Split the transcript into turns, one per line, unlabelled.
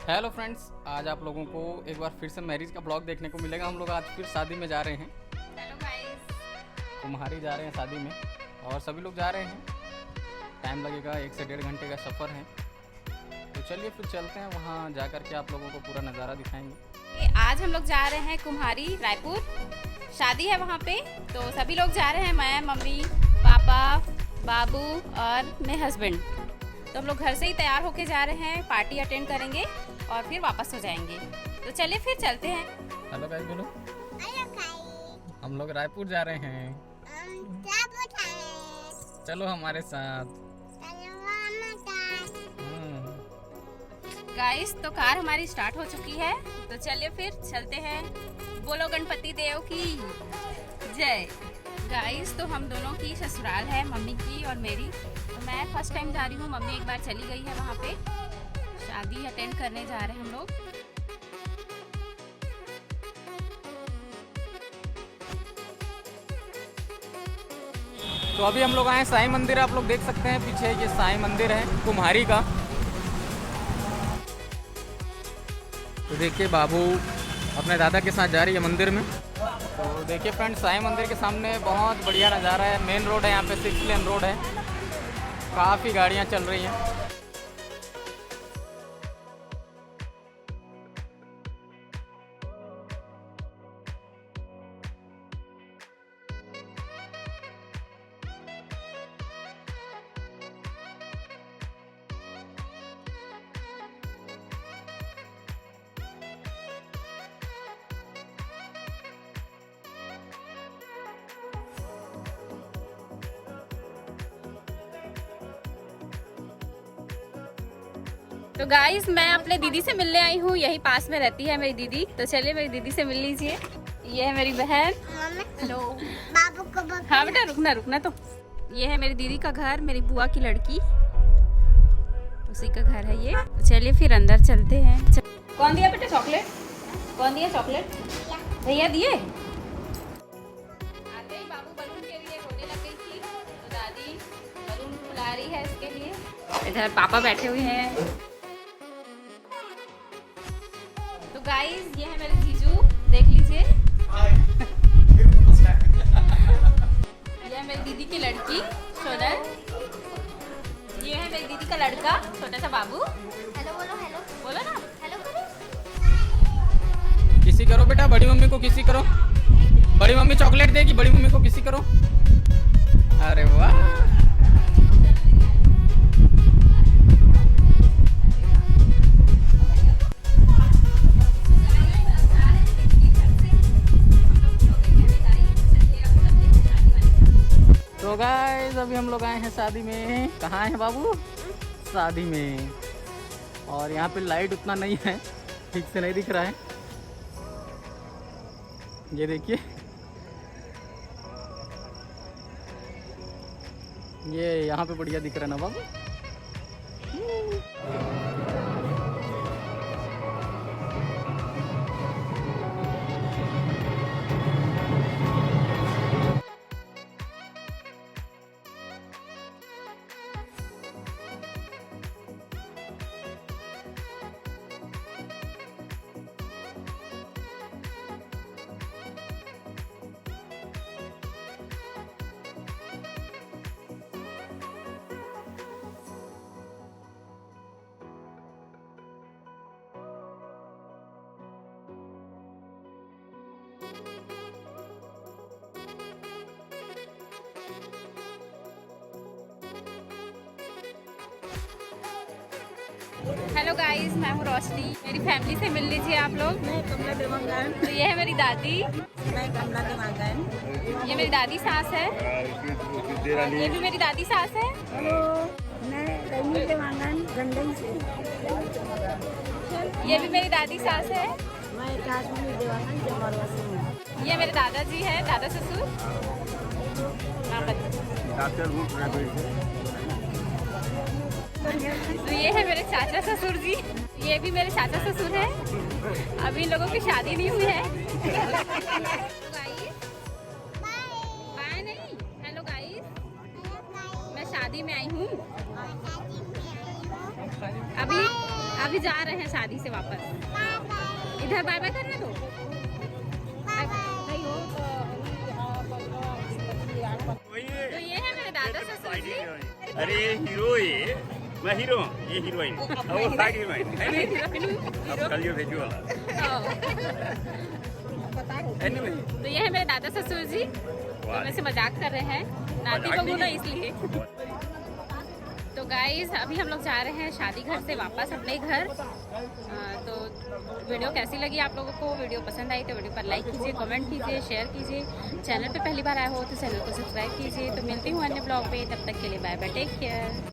Hello friends, आज आप लोगों को एक बार फिर से मैरिज का ब्लॉग देखने को मिलेगा। हम लोग आज फिर शादी में जा रहे हैं।
हेलो गाइस,
कुम्हारी जा रहे हैं शादी में और सभी लोग जा रहे हैं। टाइम लगेगा, 1 से 1.5 घंटे का सफ़र है। तो चलिए फिर चलते हैं, वहाँ जा कर के आप लोगों को पूरा नज़ारा दिखाएंगे।
आज हम लोग जा रहे हैं कुम्हारी रायपुर। शादी है वहाँ पे, तो सभी लोग जा रहे हैं। मैं, मम्मी, पापा, बाबू और मेरे हस्बैंड। तो हम लोग घर से ही तैयार होके जा रहे हैं। पार्टी अटेंड करेंगे और फिर वापस हो जाएंगे। तो चलिए फिर चलते हैं।
हेलो गाइस बोलो। हम लोग रायपुर जा रहे हैं। चलो हमारे साथ।
गाइस, तो कार हमारी स्टार्ट हो चुकी है, तो चलिए फिर चलते हैं। बोलो गणपति देव की जय। गाइस, तो हम दोनों की ससुराल है, मम्मी की और मेरी। तो मैं फर्स्ट टाइम जा रही हूँ, मम्मी एक बार चली गई है वहाँ पे। शादी अटेंड करने जा रहे हैं हम लोग।
तो अभी हम लोग आए साईं मंदिर। आप लोग देख सकते हैं पीछे, ये साईं मंदिर है कुम्हारी का। तो देखिए बाबू अपने दादा के साथ जा रही है मंदिर में। तो देखिए फ्रेंड्स, साईं मंदिर के सामने बहुत बढ़िया नज़ारा है। मेन रोड है, यहाँ पे 6 लेन रोड है। काफ़ी गाड़ियाँ चल रही हैं।
तो गाइस, मैं अपने दीदी से मिलने आई हूँ। यही पास में रहती है मेरी दीदी। तो चलिए मेरी दीदी से मिल लीजिए। ये है मेरी बहन। हेलो बाबू को। हाँ बेटा, रुकना तो। ये है मेरी दीदी का घर, मेरी बुआ की लड़की, उसी का घर है ये। तो चलिए फिर अंदर चलते हैं। कौन दिया बेटा चॉकलेट? कौन दिया चॉकलेट? भैया दिए। आते ही बाबू बलून के लिए रोने लग गई थी, तो दादी बलून फुला रही है इसके लिए। इधर पापा बैठे हुए हैं। तो गाइस, ये है मेरे जीजू, देख लीजिए। ये है मेरी दीदी की लड़की सोनल। ये है मेरी दीदी का लड़का छोटा सा बाबू। हेलो बोलो, हेलो बोलो ना, हेलो करो।
किसी करो बेटा, बड़ी मम्मी को किसी करो। बड़ी मम्मी चॉकलेट देगी, बड़ी मम्मी को किसी करो। अरे वाह। तो गाइस, अभी हम लोग आए हैं शादी में। कहाँ है बाबू? शादी में। और यहाँ पे लाइट उतना नहीं है, ठीक से नहीं दिख रहा है। ये देखिए, ये यहाँ पे बढ़िया दिख रहा है ना बाबू।
हेलो गाइस, मैं हूँ रोशनी। मेरी फैमिली से मिल लीजिए आप लोग।
मैं कमला देवांगन।
तो ये है मेरी दादी।
मैं कमला देवांगन।
ये मेरी दादी सास है। ये भी मेरी दादी सास है।
हेलो, मैं रजनी देवांगन गंडई से।
ये भी मेरी दादी सास है।
मैं काश्मीर देवांगन जमालवा से हूँ।
ये मेरे दादाजी हैं, दादा ससुर। तो ये है मेरे चाचा ससुर जी। ये भी मेरे चाचा ससुर हैं। अभी इन लोगों की शादी नहीं हुई है। बाय नहीं। हेलो गाइस, मैं शादी में आई हूँ। अभी जा रहे हैं शादी से वापस। इधर बाय बाय करने दो। तो ये है मेरे दादा ससुर जी।
अरे हीरो ये, मैं हीरो हूँ, ये हीरोइन, वो साइड हीरोइन है नहीं? अब कल ये भेजू वाला। Anyway,
तो ये है मेरे दादा ससुर जी, तो मैं से मजाक कर रहे हैं, नाती
मजाक
बहू ना
नहीं।
इसलिए। तो गाइस अभी हम लोग जा रहे हैं शादी घर से वापस अपने घर। तो वीडियो कैसी लगी आप लोगों को? वीडियो पसंद आई तो वीडियो पर लाइक कीजिए, कमेंट कीजिए, शेयर कीजिए। चैनल पे पहली बार आए हो तो चैनल को सब्सक्राइब कीजिए। तो मिलती हूँ अन्य ब्लॉग पे, तब तक के लिए बाय बाय, टेक केयर।